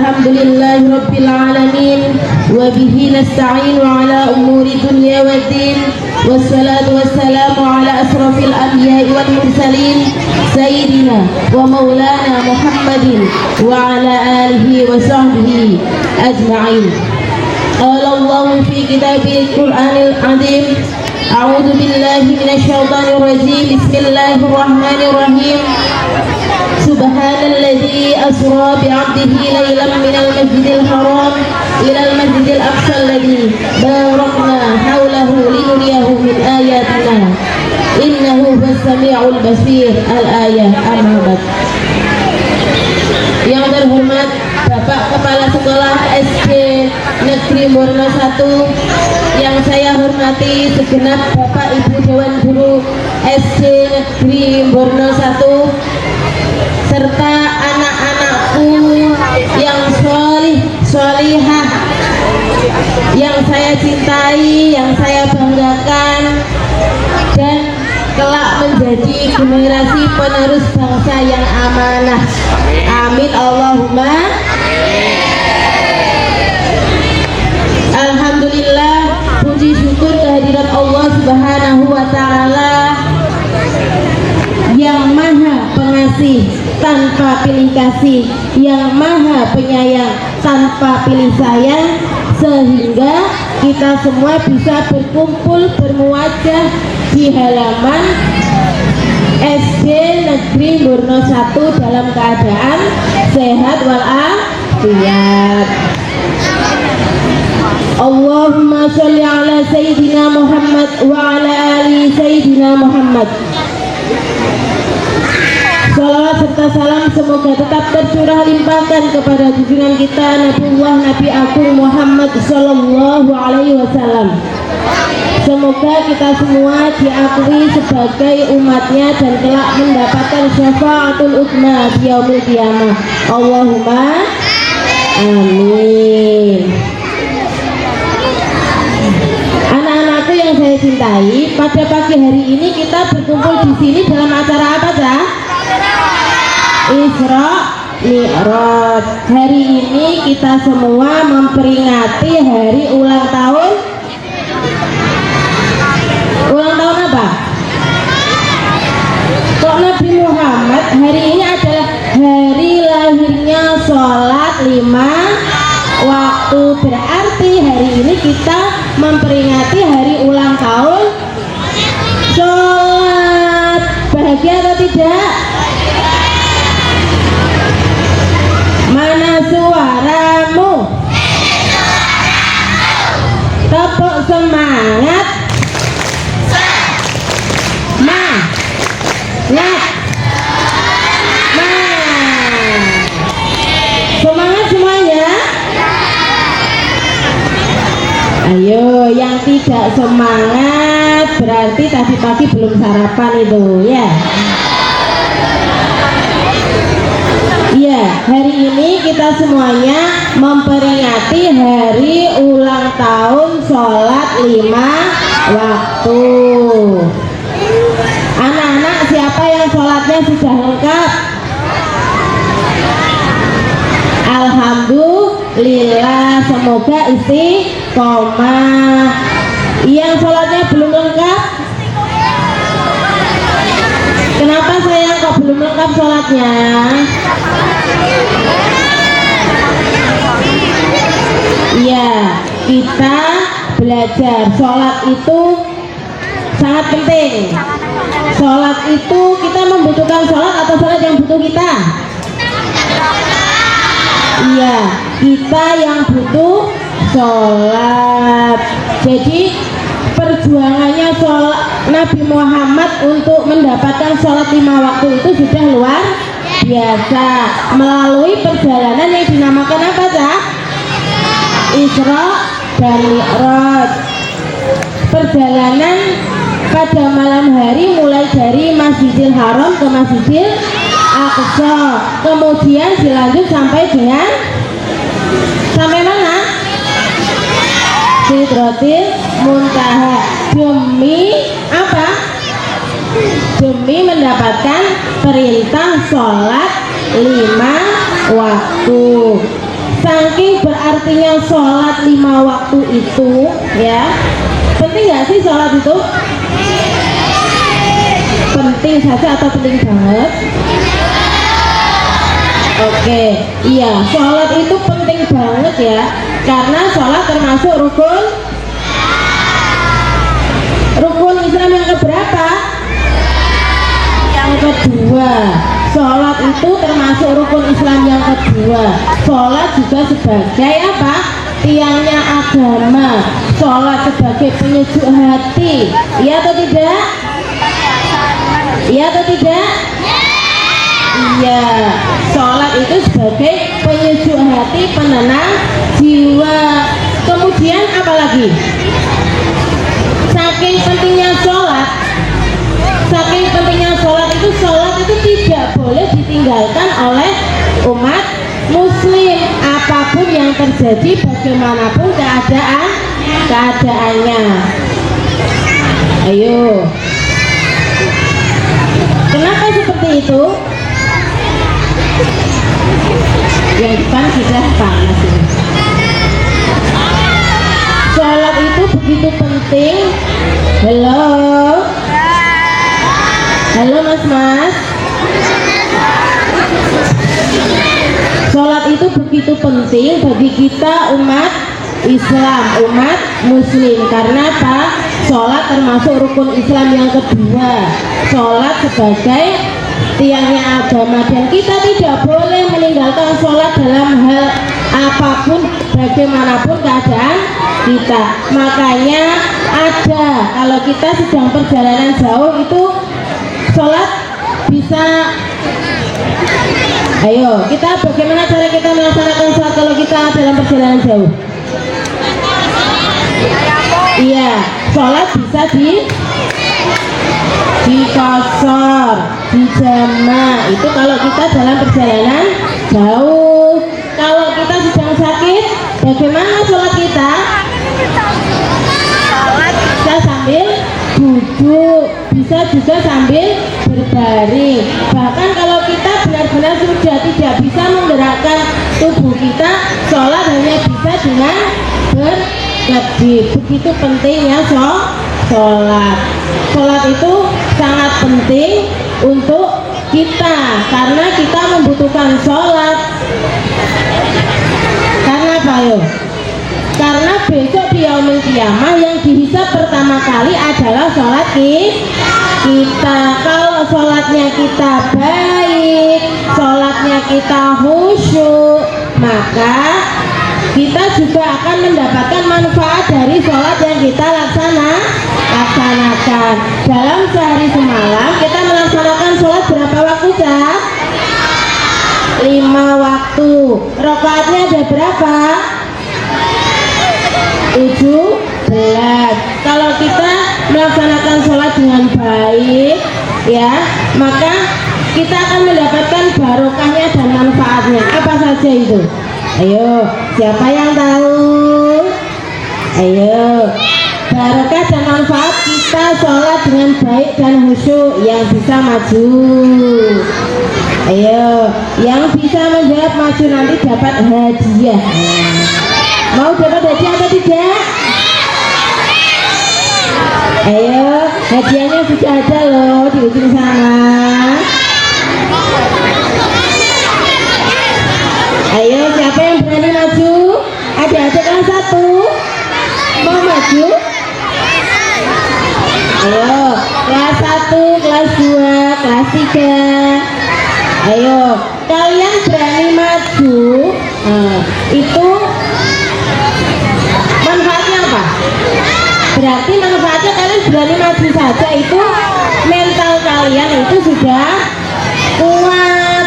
Alhamdulillahi Rabbil Alamin. Wa bihi nasta'in ala umuri dunya wa din. Wassalatu wassalamu ala asrafil anbiya'i wal mursalin Sayyidina wa maulana Muhammadin wa ala alihi wa sahbihi ajma'in. Qala Allahu fi kitabil Qur'anil azim. A'udzu billahi minasyaitonir rajim. Bismillahirrahmanirrahim. Subhanalladzi asra bi'abdihi lailan minal masjidil haram ilal masjidil aqsa alladzi barakna haulahu linuriyahu min ayatina innahu huwas-sami'ul basir. Al-ayah Al-Muhammad. Yang terhormat Bapak Kepala Sekolah SD Negeri Borno 1, yang saya hormati segenap Bapak Ibu Dewan Guru SD Negeri Borno 1, serta anak-anakku yang solihah, yang saya cintai, yang saya banggakan, dan kelak menjadi generasi penerus bangsa yang amanah. Amin Allahumma. Alhamdulillah, puji syukur kehadirat Allah Subhanahu wa Ta'ala yang maha pengasih tanpa pilih kasih, yang maha penyayang tanpa pilih sayang, sehingga kita semua bisa berkumpul bermuajah di halaman SD Negeri Borno 1 dalam keadaan sehat walafiat. Allahumma sholli ala Sayyidina Muhammad wa ala ali Sayyidina Muhammad. Salawat serta salam semoga tetap tercurah limpahkan kepada junjungan kita Nabiullah Nabi Agung Muhammad Sallallahu Alaihi Wasallam. Semoga kita semua diakui sebagai umatnya dan kelak mendapatkan syafaatul uzma di yaumil qiyamah. Allahumma amin. Anak-anakku yang saya cintai, pada pagi hari ini kita berkumpul di sini dalam acara apa, Cah? Isra Mi'raj. Hari ini kita semua memperingati hari ulang tahun. Ulang tahun apa? Kok Nabi Muhammad hari ini adalah hari lahirnya sholat 5 waktu. Berarti hari ini kita memperingati hari ulang tahun sholat. Bahagia atau tidak? Mana suaramu? Tepuk semangat. Semangat semuanya. Ayo, yang tidak semangat berarti tadi pagi belum sarapan itu ya. Iya, hari ini kita semuanya memperingati hari ulang tahun sholat 5 waktu. Anak-anak, siapa yang sholatnya sudah lengkap? Alhamdulillah, semoga istiqomah. Yang sholatnya belum lengkap? Kenapa sayang kok belum lengkap sholatnya? Iya, kita belajar sholat itu sangat penting. Sholat itu kita membutuhkan sholat atau sholat yang butuh kita? Iya, kita yang butuh sholat. Jadi perjuangannya sholat Nabi Muhammad untuk mendapatkan sholat 5 waktu itu sudah luar biasa. Melalui perjalanan yang dinamakan apa, Cak? Isra dan Mi'raj. Perjalanan pada malam hari mulai dari Masjidil Haram ke Masjidil Aqsa, kemudian dilanjut sampai mana? Sidratil Muntaha. Demi apa? Demi mendapatkan perintah sholat 5 waktu. Saking berartinya sholat 5 waktu itu, ya. Penting nggak sih sholat itu? Penting saja atau penting banget? Oke, iya, sholat itu penting banget ya, karena sholat termasuk rukun Islam yang keberapa? Yang kedua. Sholat itu termasuk rukun Islam yang kedua. Sholat juga sebagai apa? Tiangnya agama. Sholat sebagai penyejuk hati. Iya atau tidak? Iya atau tidak? Iya. Sholat itu sebagai penyejuk hati, penenang jiwa. Kemudian apa lagi? Saking pentingnya sholat itu, sholat itu tidak boleh ditinggalkan oleh umat muslim, apapun yang terjadi, bagaimanapun keadaannya. Ayo, kenapa seperti itu? Yang depan sudah panas ini. Sholat itu begitu penting. Halo mas. Sholat itu begitu penting bagi kita umat Islam, umat muslim. Karena apa? Sholat termasuk rukun Islam yang kedua. Sholat sebagai tiangnya agama, dan kita tidak boleh meninggalkan sholat dalam hal apapun, bagaimanapun keadaan kita. Makanya ada, kalau kita sedang perjalanan jauh itu sholat bisa. Ayo, kita bagaimana cara kita melaksanakan sholat kalau kita dalam perjalanan jauh? Iya, sholat bisa dikosor, dijamak. Itu kalau kita dalam perjalanan jauh. Kalau kita sedang sakit, bagaimana sholat kita? Bisa sambil duduk, bisa juga sambil berbaring. Bahkan kalau kita benar-benar sudah tidak bisa menggerakkan tubuh kita, sholat hanya bisa dengan berkedip. Begitu pentingnya sholat. Sholat itu sangat penting untuk kita, karena kita membutuhkan sholat. Karena apa yo? Karena besok di yaumul qiyamah yang dihisab pertama kali adalah sholat kita. Kalau sholatnya kita baik, sholatnya kita khusyuk, maka kita juga akan mendapatkan manfaat dari sholat yang kita laksanakan. Dalam sehari semalam kita melaksanakan sholat berapa waktu, Cak? 5 waktu. Rakaatnya ada berapa? 17. Kalau kita melaksanakan sholat dengan baik, ya, maka kita akan mendapatkan barokahnya dan manfaatnya. Apa saja itu? Ayo, siapa yang tahu? Ayo, barokah dan manfaat kita sholat dengan baik dan khusyuk. Yang bisa maju, ayo, yang bisa menjawab maju nanti dapat hadiah. Mau dapat hadiah atau tidak? Ayo, hadiahnya sudah ada loh di ujung sana. Ayo, siapa yang berani maju? Adik-adik kelas 1 mau maju? Ayo, kelas 1, kelas 2, kelas 3. Ayo, kalian berani maju. Itu manfaatnya apa? Berarti manfaatnya kalian berani maju saja, itu mental kalian itu sudah kuat.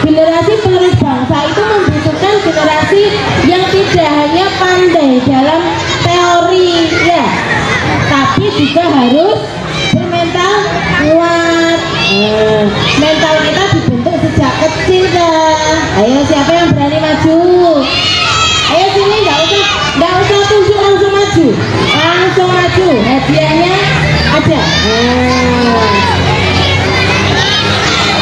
Generasi penerus bangsa itu membutuhkan generasi yang tidak hanya pandai dalam teori, ya, tapi juga harus bermental kuat. Mental kita dibentuk sejak kecil kan. Ayo, siapa yang berani maju? Ayo sini, nggak usah tunjuk, langsung maju, hadiahnya ada.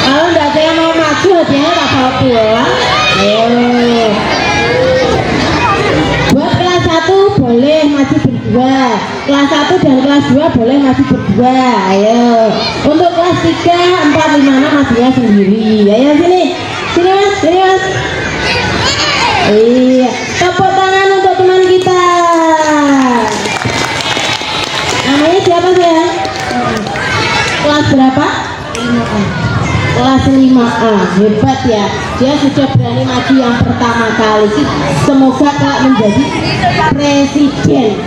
Kalau nggak ada yang mau maju, hadiahnya tak bawa pulang. Ayo, berdua. Kelas 1 dan kelas 2 boleh masih berdua. Ayo. Untuk kelas 3, 4, 5, 6 masihnya sendiri. Ayo sini. Sini Mas, sini Mas. Iya, tepuk tangan untuk teman kita. Namanya siapa sayang? Kelas berapa? 5A. Kelas 5A, hebat ya. Dia sudah berani maju yang pertama kali. Semoga kelak menjadi presiden.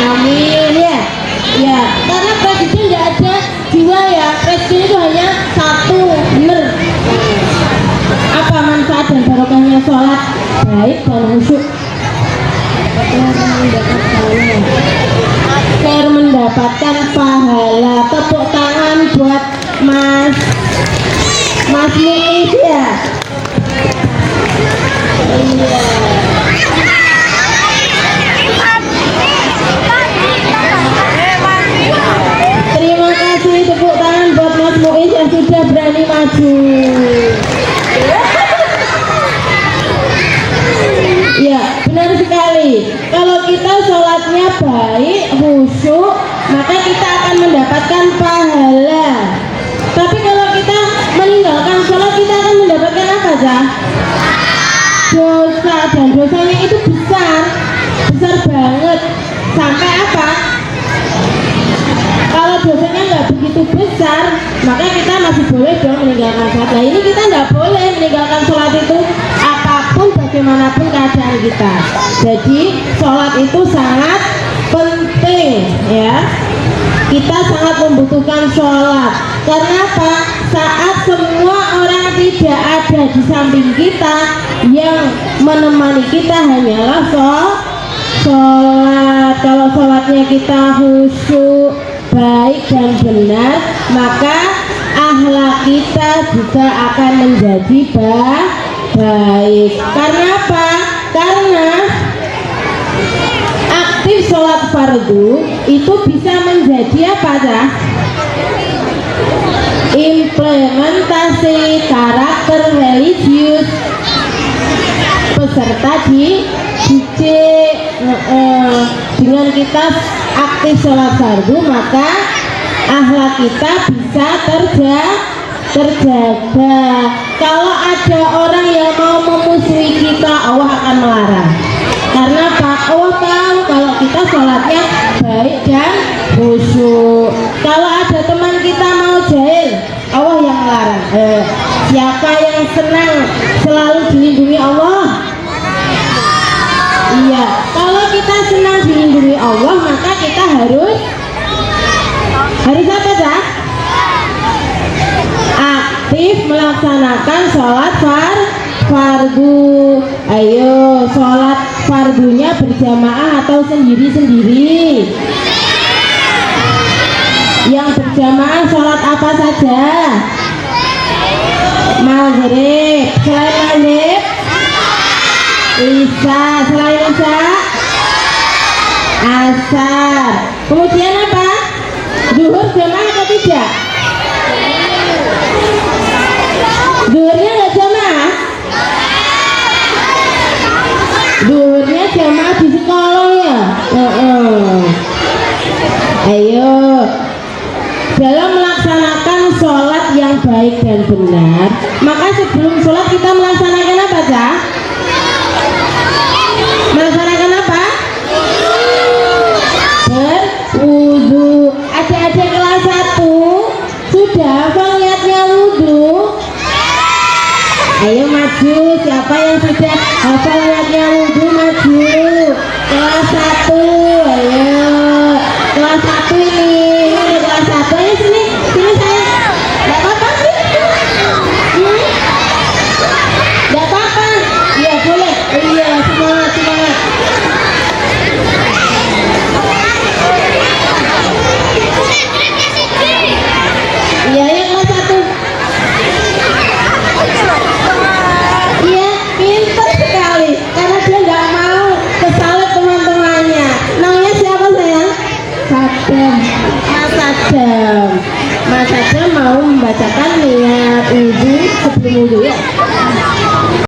Amin ya. Ya, karena presiden tidak ada dua ya. Presiden itu hanya satu, bener. Apa manfaat dan barokahnya sholat baik dan khusyuk? Agar mendapatkan pahala. Tepuk tangan buat Mas Muiz ya. Iya. Terima kasih, tepuk tangan buat Mas Muiz yang sudah berani maju. Ya, benar sekali. Kalau kita sholatnya baik, khusyuk, maka kita akan mendapatkan pahala. Tapi kalau kita meninggalkan sholat, kita akan mendapatkan apa, Zah? Dosa, dan dosanya itu besar banget. Sampai apa? Kalau dosanya nggak begitu besar, maka kita masih boleh dong meninggalkan sholat. Nah ini kita nggak boleh meninggalkan sholat itu apapun bagaimanapun keadaan kita. Jadi sholat itu sangat penting ya. Kita sangat membutuhkan sholat. Karena apa? Saat semua orang tidak ada di samping kita, yang menemani kita hanyalah sholat. Kalau sholatnya kita khusyuk, baik dan benar, maka akhlak kita juga akan menjadi baik. Karena apa? Karena aktif sholat fardu itu bisa menjadi apa, Zah? Implementasi karakter religius peserta dididik. Dengan kita aktif sholat fardu, maka akhlak kita bisa terjaga. Kalau ada orang yang mau memusuhi kita, Allah akan melarang. Karena Pak Allah tahu kalau kita sholatnya baik dan khusyuk. Kalau ada teman kita mau jahil, Allah yang melarang. Siapa yang senang selalu dilindungi Allah? Iya, kalau kita senang dilindungi Allah, maka kita harus apa, Zah? Aktif melaksanakan sholat fardu. Ayo, sholat fardunya berjamaah atau sendiri-sendiri? Yang berjamaah sholat apa saja? Maghrib. Selain maghrib, Isya. Selain Isya, Asar. Kemudian apa? Zuhur jamaah atau tidak? Zuhurnya nggak jamaah? Zuhurnya jamaah di sekolah ya? Ayo, dalam melaksanakan sholat yang baik dan benar, maka sebelum sholat kita melaksanakan apa, Zah? Melaksanakan apa? Berwudu. Adik-adik kelas 1 sudah hafal niatnya wudu? Ayo maju, siapa yang sudah hafal niatnya wudu maju. Kelas 1, ayo. Kelas 1 ini kelas 1, ayo sini saya. Gak apa-apa sih? Gak apa-apa? Iya boleh. Iya, semangat. Iya ya, kelas 1. Iya, pintar sekali. Karena dia nggak mau kesalip teman-temannya. Namanya siapa sayang? Mas Adam mau membacakan niat wudu sebelum wudu ya.